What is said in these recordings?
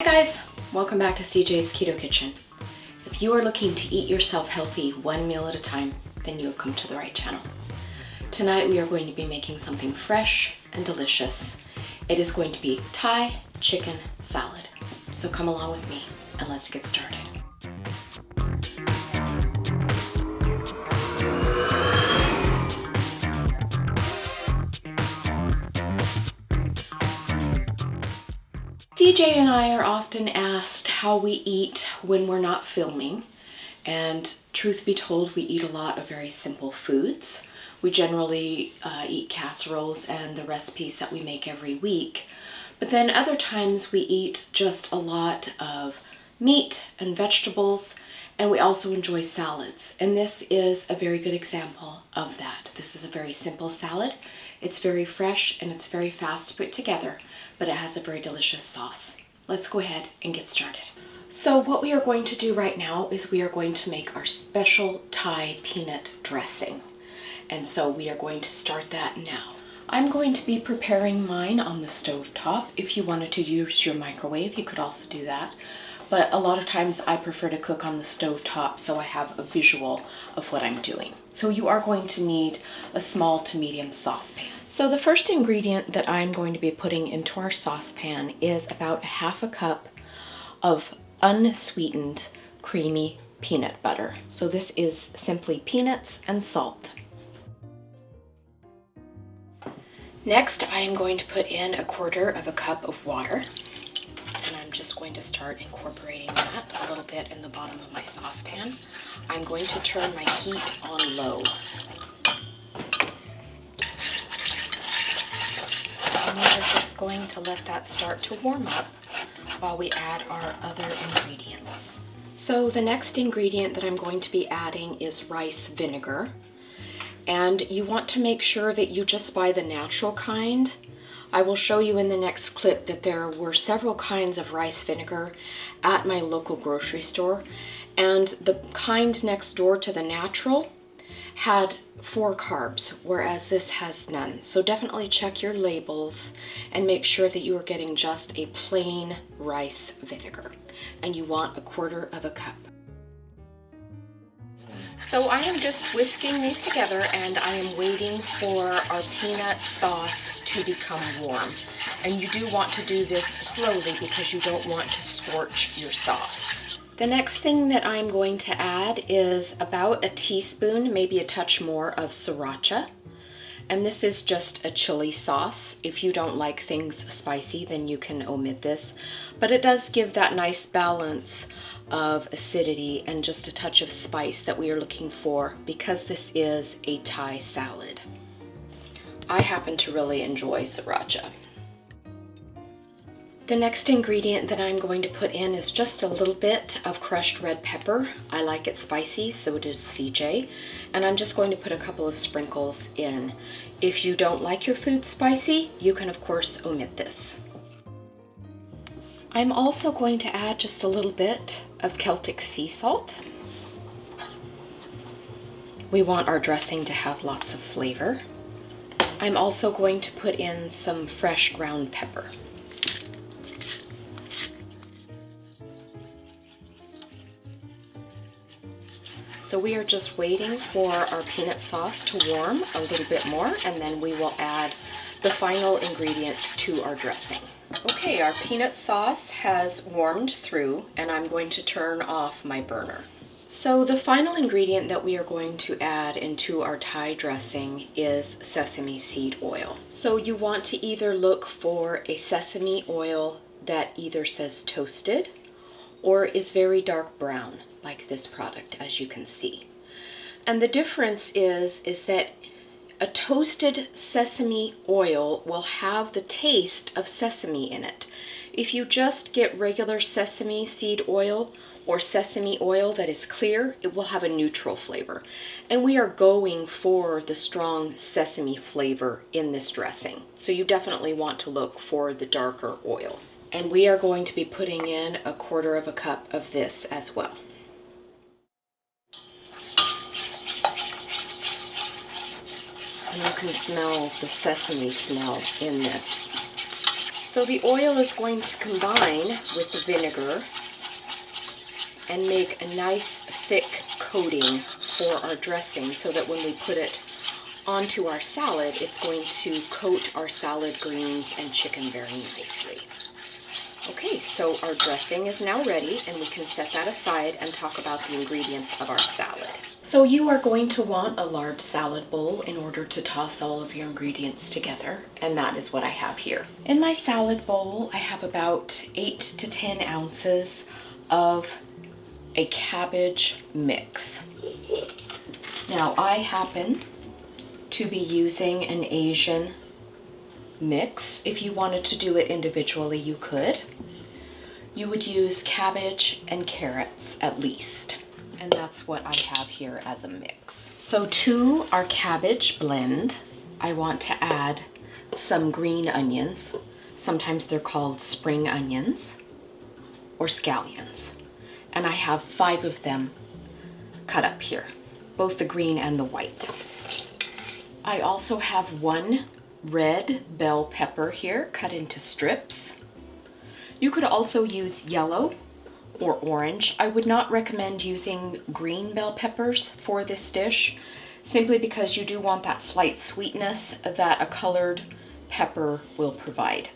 Hi guys, welcome back to CJ's Keto Kitchen. If you are looking to eat yourself healthy one meal at a time, then you have come to the right channel. Tonight we are going to be making something fresh and delicious. It is going to be Thai chicken salad. So come along with me and let's get started. CJ and I are often asked how we eat when we're not filming, and truth be told, we eat a lot of very simple foods. We generally eat casseroles and the recipes that we make every week, but then other times we eat just a lot of meat and vegetables, and we also enjoy salads, and this is a very good example of that. This is a very simple salad. It's very fresh and it's very fast to put together, but it has a very delicious sauce. Let's go ahead and get started. So what we are going to do right now is we are going to make our special Thai peanut dressing. And so we are going to start that now. I'm going to be preparing mine on the stove top. If you wanted to use your microwave, you could also do that. But a lot of times I prefer to cook on the stove top so I have a visual of what I'm doing. So you are going to need a small to medium saucepan. So the first ingredient that I'm going to be putting into our saucepan is about half a cup of unsweetened creamy peanut butter. So this is simply peanuts and salt. Next, I am going to put in a quarter of a cup of water. And I'm just going to start incorporating that a little bit in the bottom of my saucepan. I'm going to turn my heat on low. And we are just going to let that start to warm up while we add our other ingredients. So the next ingredient that I'm going to be adding is rice vinegar. And you want to make sure that you just buy the natural kind. I will show you in the next clip that there were several kinds of rice vinegar at my local grocery store, and the kind next door to the natural had 4 carbs, whereas this has none. So definitely check your labels and make sure that you are getting just a plain rice vinegar, and you want a quarter of a cup. So I am just whisking these together and I am waiting for our peanut sauce to become warm. And you do want to do this slowly because you don't want to scorch your sauce. The next thing that I'm going to add is about a teaspoon, maybe a touch more, of sriracha. And this is just a chili sauce. If you don't like things spicy, then you can omit this. But it does give that nice balance of acidity and just a touch of spice that we are looking for because this is a Thai salad. I happen to really enjoy sriracha. The next ingredient that I'm going to put in is just a little bit of crushed red pepper. I like it spicy, so does CJ. And I'm just going to put a couple of sprinkles in. If you don't like your food spicy, you can of course omit this. I'm also going to add just a little bit of Celtic sea salt. We want our dressing to have lots of flavor. I'm also going to put in some fresh ground pepper. So we are just waiting for our peanut sauce to warm a little bit more, and then we will add the final ingredient to our dressing. Okay, our peanut sauce has warmed through, and I'm going to turn off my burner. So the final ingredient that we are going to add into our Thai dressing is sesame seed oil. So you want to either look for a sesame oil that either says toasted or is very dark brown, like this product, as you can see. And the difference is that a toasted sesame oil will have the taste of sesame in it. If you just get regular sesame seed oil or sesame oil that is clear, it will have a neutral flavor. And we are going for the strong sesame flavor in this dressing. So you definitely want to look for the darker oil. And we are going to be putting in a quarter of a cup of this as well. And you can smell the sesame smell in this. So the oil is going to combine with the vinegar and make a nice thick coating for our dressing so that when we put it onto our salad, it's going to coat our salad greens and chicken very nicely. Okay, so our dressing is now ready and we can set that aside and talk about the ingredients of our salad. So you are going to want a large salad bowl in order to toss all of your ingredients together, and that is what I have here. In my salad bowl, I have about 8 to 10 ounces of a cabbage mix. Now I happen to be using an Asian mix. If you wanted to do it individually, you could. You would use cabbage and carrots at least. And that's what I have here as a mix. So to our cabbage blend, I want to add some green onions. Sometimes they're called spring onions or scallions. And I have 5 of them cut up here, both the green and the white. I also have 1 red bell pepper here cut into strips. You could also use yellow or orange. I would not recommend using green bell peppers for this dish, simply because you do want that slight sweetness that a colored pepper will provide.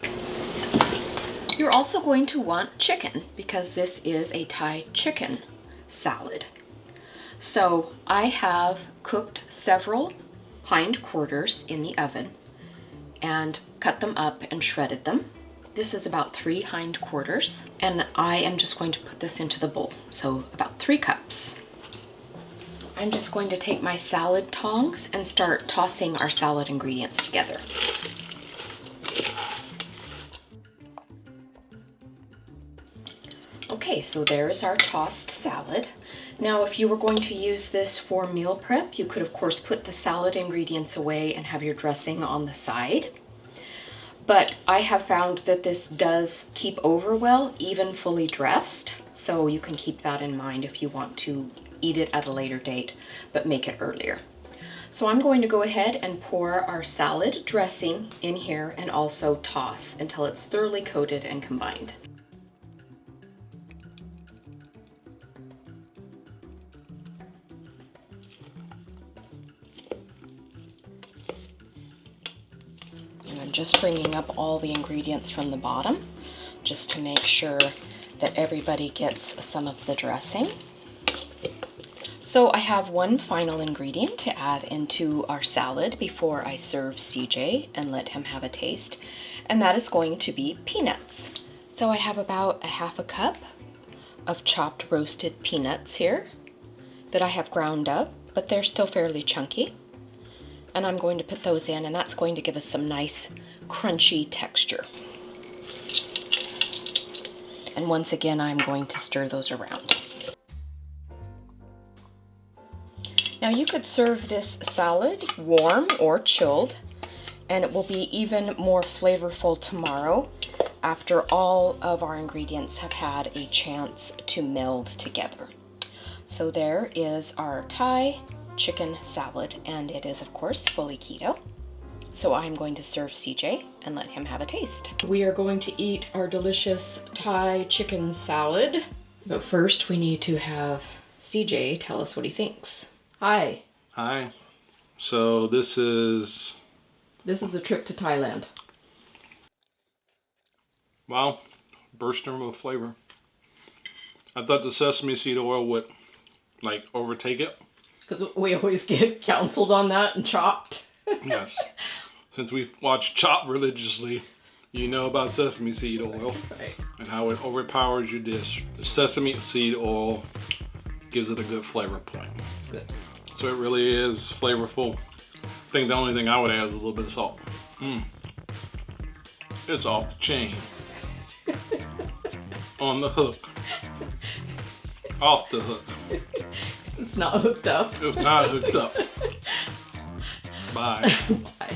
You're also going to want chicken because this is a Thai chicken salad. So I have cooked several hind quarters in the oven and cut them up and shredded them. This is about 3 hind quarters, and I am just going to put this into the bowl, so about 3 cups. I'm just going to take my salad tongs and start tossing our salad ingredients together. Okay, so there is our tossed salad. Now, if you were going to use this for meal prep, you could of course put the salad ingredients away and have your dressing on the side. But I have found that this does keep over well, even fully dressed. So you can keep that in mind if you want to eat it at a later date, but make it earlier. So I'm going to go ahead and pour our salad dressing in here and also toss until it's thoroughly coated and combined. Just bringing up all the ingredients from the bottom just to make sure that everybody gets some of the dressing. So I have one final ingredient to add into our salad before I serve CJ and let him have a taste, and that is going to be peanuts. So I have about a half a cup of chopped roasted peanuts here that I have ground up, but they're still fairly chunky. And I'm going to put those in, and that's going to give us some nice crunchy texture. And once again, I'm going to stir those around. Now you could serve this salad warm or chilled, and it will be even more flavorful tomorrow after all of our ingredients have had a chance to meld together. So there is our Thai chicken salad, and it is of course fully keto. So I'm going to serve CJ and let him have a taste. We are going to eat our delicious Thai chicken salad, but first we need to have CJ tell us what he thinks. Hi. Hi. So this is a trip to Thailand. Wow, bursting with flavor. I thought the sesame seed oil would like overtake it. Because we always get counseled on that and chopped. Yes. Since we've watched Chop religiously, you know about sesame seed oil, right, and how it overpowers your dish. The sesame seed oil gives it a good flavor point. Good. So it really is flavorful. I think the only thing I would add is a little bit of salt. It's off the chain. On the hook. Off the hook. It's not hooked up. It's not hooked up. Bye. Bye.